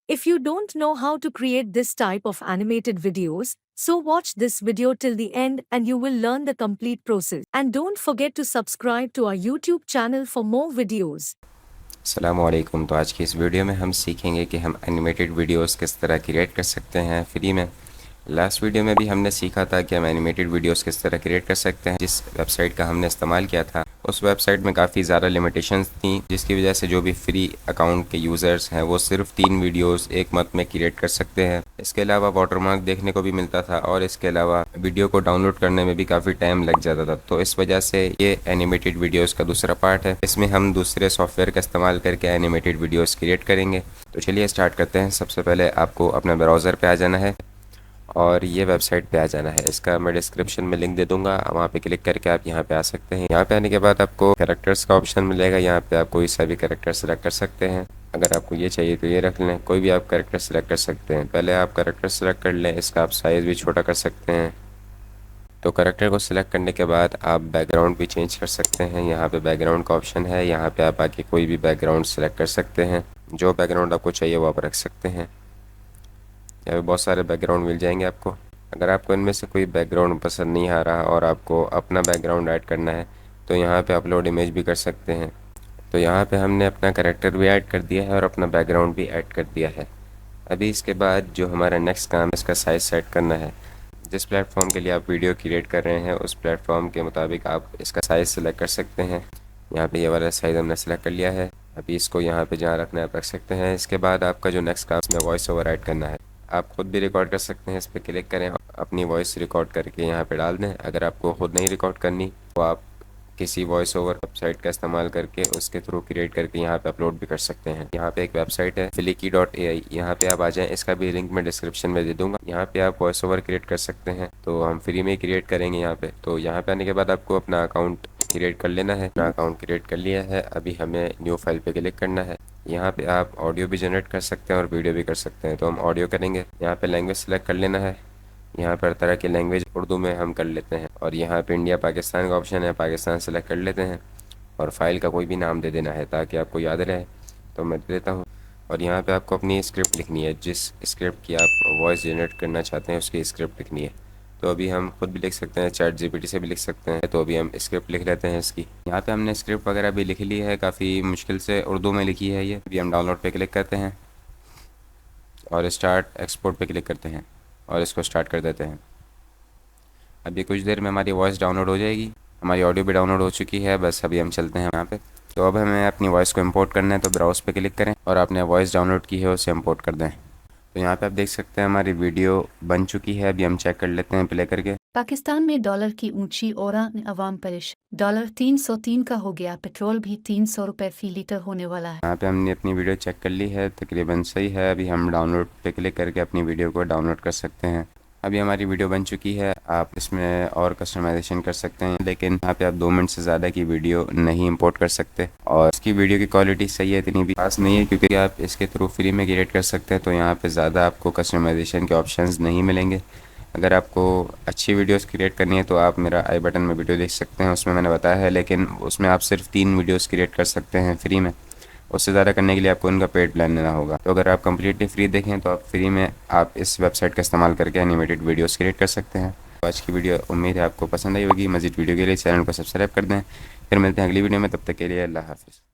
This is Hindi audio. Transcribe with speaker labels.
Speaker 1: If you don't know how to create this type of animated videos, so watch this video till the end and you will learn the complete process. And don't forget to subscribe to our YouTube channel for more videos.
Speaker 2: अस्सलामुअलैकुम। तो आज की इस वीडियो में हम सीखेंगे कि हम एनिमेटेड वीडियोस किस तरह क्रिएट कर सकते हैं फ्री में। लास्ट वीडियो में भी हमने सीखा था कि हम एनिमेटेड वीडियोस किस तरह क्रिएट कर सकते हैं। जिस वेबसाइट का हमने इस्तेमाल किया था उस वेबसाइट में काफ़ी ज़्यादा लिमिटेशंस थी, जिसकी वजह से जो भी फ्री अकाउंट के यूज़र्स हैं वो सिर्फ 3 वीडियोस एक मंथ में क्रिएट कर सकते हैं। इसके अलावा वाटरमार्क देखने को भी मिलता था और इसके अलावा वीडियो को डाउनलोड करने में भी काफ़ी टाइम लग जाता था। तो इस वजह से ये एनिमेटेड वीडियोस का दूसरा पार्ट है। इसमें हम दूसरे सॉफ्टवेयर का इस्तेमाल करके एनिमेटेड वीडियोस क्रिएट करेंगे। तो चलिए स्टार्ट करते हैं। सबसे पहले आपको अपने ब्राउज़र पे आ जाना है और ये वेबसाइट पे आ जाना है। इसका मैं डिस्क्रिप्शन में लिंक दे दूंगा, वहाँ पे क्लिक करके आप यहाँ पे आ सकते हैं। यहाँ पे आने के बाद आपको कैरेक्टर्स का ऑप्शन मिलेगा। यहाँ पे आप कोई सा भी कैरेक्टर सेलेक्ट कर सकते हैं। अगर आपको ये चाहिए तो ये रख लें, कोई भी आप कैरेक्टर सेलेक्ट कर सकते हैं। पहले आप कैरेक्टर सेलेक्ट कर लें, इसका आप साइज़ भी छोटा कर सकते हैं। तो कैरेक्टर को सिलेक्ट करने के बाद आप बैकग्राउंड भी चेंज कर सकते हैं। यहाँ पे बैकग्राउंड का ऑप्शन है, यहाँ पे आप आके कोई भी बैकग्राउंड सेलेक्ट कर सकते हैं। जो बैकग्राउंड आपको चाहिए वो आप रख सकते हैं। यहाँ पे बहुत सारे बैकग्राउंड मिल जाएंगे आपको। अगर आपको इनमें से कोई बैकग्राउंड पसंद नहीं आ रहा और आपको अपना बैकग्राउंड ऐड करना है तो यहाँ पे अपलोड इमेज भी कर सकते हैं। तो यहाँ पे हमने अपना कैरेक्टर भी ऐड कर दिया है और अपना बैकग्राउंड भी ऐड कर दिया है। अभी इसके बाद जो हमारा नेक्स्ट काम है, इसका साइज़ सेट करना है। जिस प्लेटफॉर्म के लिए आप वीडियो क्रिएट कर रहे हैं उस प्लेटफॉर्म के मुताबिक आप इसका साइज़ सेलेक्ट कर सकते हैं। यहाँ पे ये वाला साइज़ हमने सेलेक्ट कर लिया है। अभी इसको यहाँ पे जहाँ रखना है आप रख सकते हैं। इसके बाद आपका जो नेक्स्ट काम है वॉइस ओवर ऐड करना है। आप खुद भी रिकॉर्ड कर सकते हैं। इस पर क्लिक करें, अपनी वॉइस रिकॉर्ड करके यहाँ पे डाल दें। अगर आपको खुद नहीं रिकॉर्ड करनी तो आप किसी वॉइस ओवर वेबसाइट का इस्तेमाल करके उसके थ्रू क्रिएट करके यहाँ पे अपलोड भी कर सकते हैं। यहाँ पे एक वेबसाइट है flicky.ai, यहाँ पे आप आ जाएं। इसका भी लिंक मैं डिस्क्रिप्शन में दे दूंगा। यहाँ पे आप वॉइस ओवर क्रिएट कर सकते हैं। तो हम फ्री में क्रिएट करेंगे यहाँ पे। तो यहाँ पे आने के बाद आपको अपना अकाउंट क्रिएट कर लेना है। अपना अकाउंट क्रिएट कर लिया है। अभी हमें न्यू फाइल पे क्लिक करना है। यहाँ पे आप ऑडियो भी जनरेट कर सकते हैं और वीडियो भी कर सकते हैं। तो हम ऑडियो करेंगे। यहाँ पे लैंग्वेज सेलेक्ट कर लेना है। यहाँ पर तरह की लैंग्वेज उर्दू में हम कर लेते हैं और यहाँ पे इंडिया पाकिस्तान का ऑप्शन है, पाकिस्तान सेलेक्ट कर लेते हैं और फाइल का कोई भी नाम दे देना है ताकि आपको याद रहे। तो मैं दे देता हूँ और यहाँ पे आपको अपनी स्क्रिप्ट लिखनी है। जिस स्क्रिप्ट की आप वॉइस जनरेट करना चाहते हैं उसकी स्क्रिप्ट लिखनी है। तो अभी हम खुद भी लिख सकते हैं, चैट जीपीटी से भी लिख सकते हैं। तो अभी हम स्क्रिप्ट लिख लेते हैं इसकी। यहाँ पे हमने स्क्रिप्ट वगैरह भी लिख ली है, काफ़ी मुश्किल से उर्दू में लिखी है ये। अभी हम डाउनलोड पे क्लिक करते हैं और स्टार्ट एक्सपोर्ट पे क्लिक करते हैं और इसको स्टार्ट कर देते हैं। अभी कुछ देर में हमारी वॉइस डाउनलोड हो जाएगी। हमारी ऑडियो भी डाउनलोड हो चुकी है। बस अभी हम चलते हैं यहाँ पे। तो अब हमें अपनी वॉइस को इंपोर्ट करना है। तो ब्राउज़ पे क्लिक करें और आपने वॉइस डाउनलोड की है उसे इंपोर्ट कर दें। तो यहाँ पे आप देख सकते हैं हमारी वीडियो बन चुकी है। अभी हम चेक कर लेते हैं प्ले करके।
Speaker 1: पाकिस्तान में डॉलर की ऊंची और अवाम परिश डॉलर 303 का हो गया। पेट्रोल भी 300 रुपये फी लीटर होने वाला है।
Speaker 2: यहाँ पे हमने अपनी वीडियो चेक कर ली है, तकरीबन सही है। अभी हम डाउनलोड पे क्लिक करके अपनी वीडियो को डाउनलोड कर सकते हैं। अभी हमारी वीडियो बन चुकी है। आप इसमें और कस्टमाइजेशन कर सकते हैं, लेकिन यहाँ पे आप 2 मिनट से ज़्यादा की वीडियो नहीं इंपोर्ट कर सकते और इसकी वीडियो की क्वालिटी सही है, इतनी भी खास नहीं है, क्योंकि आप इसके थ्रू फ्री में क्रिएट कर सकते हैं। तो यहाँ पे ज़्यादा आपको कस्टमाइजेशन के ऑप्शंस नहीं मिलेंगे। अगर आपको अच्छी वीडियोस क्रिएट करनी है तो आप मेरा आई बटन में वीडियो देख सकते हैं, उसमें मैंने बताया है। लेकिन उसमें आप सिर्फ 3 वीडियोस क्रिएट कर सकते हैं फ्री में। उससे ज़्यादा करने के लिए आपको उनका पेड प्लान लेना होगा। तो अगर आप कम्प्लीटली फ्री देखें तो आप फ्री में आप इस वेबसाइट का इस्तेमाल करके एनिमेटेड वीडियोस क्रिएट कर सकते हैं। तो आज की वीडियो उम्मीद है आपको पसंद आई होगी। मज़ीद वीडियो के लिए चैनल को सब्सक्राइब कर दें। फिर मिलते हैं अगली वीडियो में, तब तक के लिए अल्लाह हाफ़िज़।